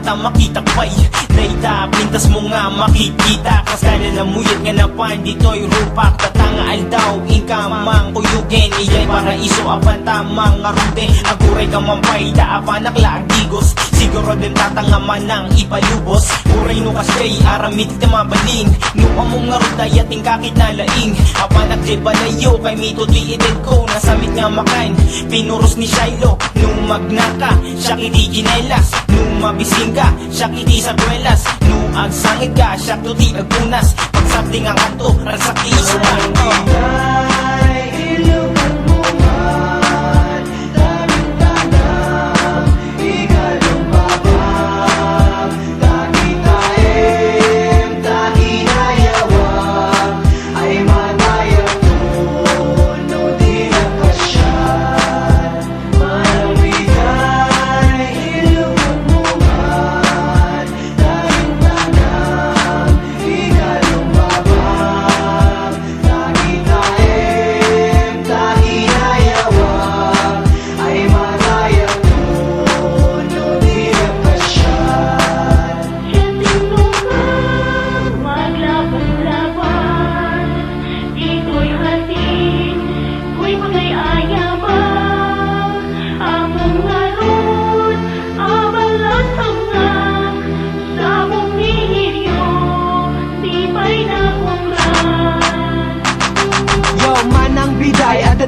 mata makita pa'y naita, pintas mo nga makikita. Kasala na muyat nga na pan, dito'y rupak. Tatanga aldaw, inkamang kuyugin. Iya'y paraiso, apan tamang arute. Aguray ka mampay, daapanak laagdigos. Siguro din tatanga man ang ipalubos. Uray no kasay, aramit tamabaling. Nuka mong ngaruday ating kakit na laing. Apanak jay balayo, kay mito di edad ko. Nasamit nga makain, pinuros ni Shiloh. Nung magnaka, siya kiti ginelas. Nung mabising ka, siya kiti sa kwelas. Nung agsangit ka, siya tuti agpunas. Pagsabding ang kanto, ransak di isuman.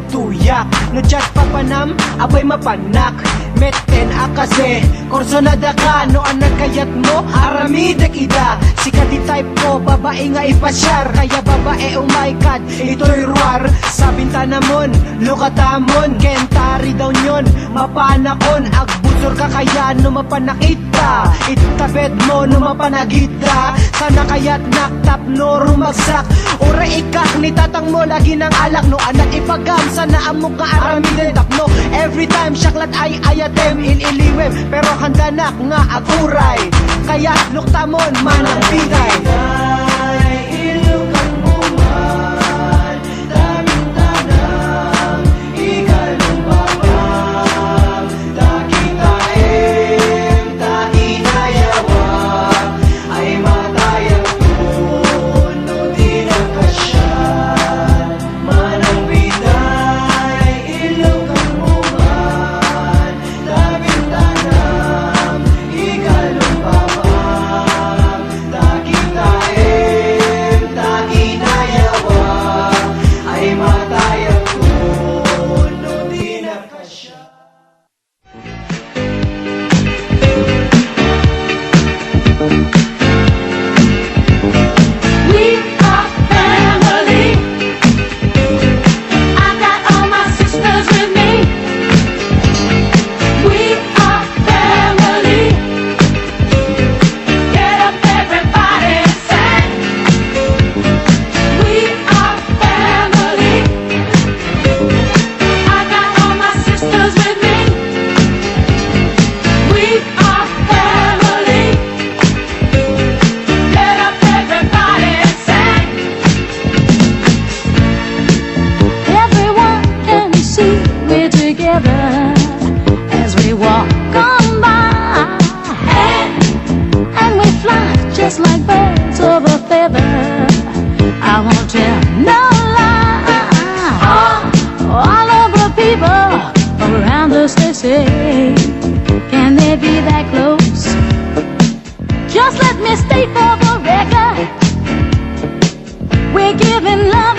Tuyak, no chat papanam, abay mapanak. Meten akase, korso na daka. No anak kayat mo, aramidek ida. Sika di type ko, babae nga ipasyar. Kaya babae, oh my god, ito'y ruar. Sa bintana mon, lukatamon. Kentari daw nyon, mapanakon. Agbusor ka kaya no mapanakita. Itabed mo no mapanagita. Sana kaya't naktap no rumagsak. Ura ikak ni tatang mo, lagi ng alak. No anak ipagam, sana amok ka aramidek no. Every time syaklat ay ayatem ililiwem. Pero handanak nga aguray. Kaya luktamon manang biday. As we walk on by, and we fly just like birds of a feather. I won't tell no lie. All of the people around us, they say, can they be that close? Just let me state for the record, we're giving love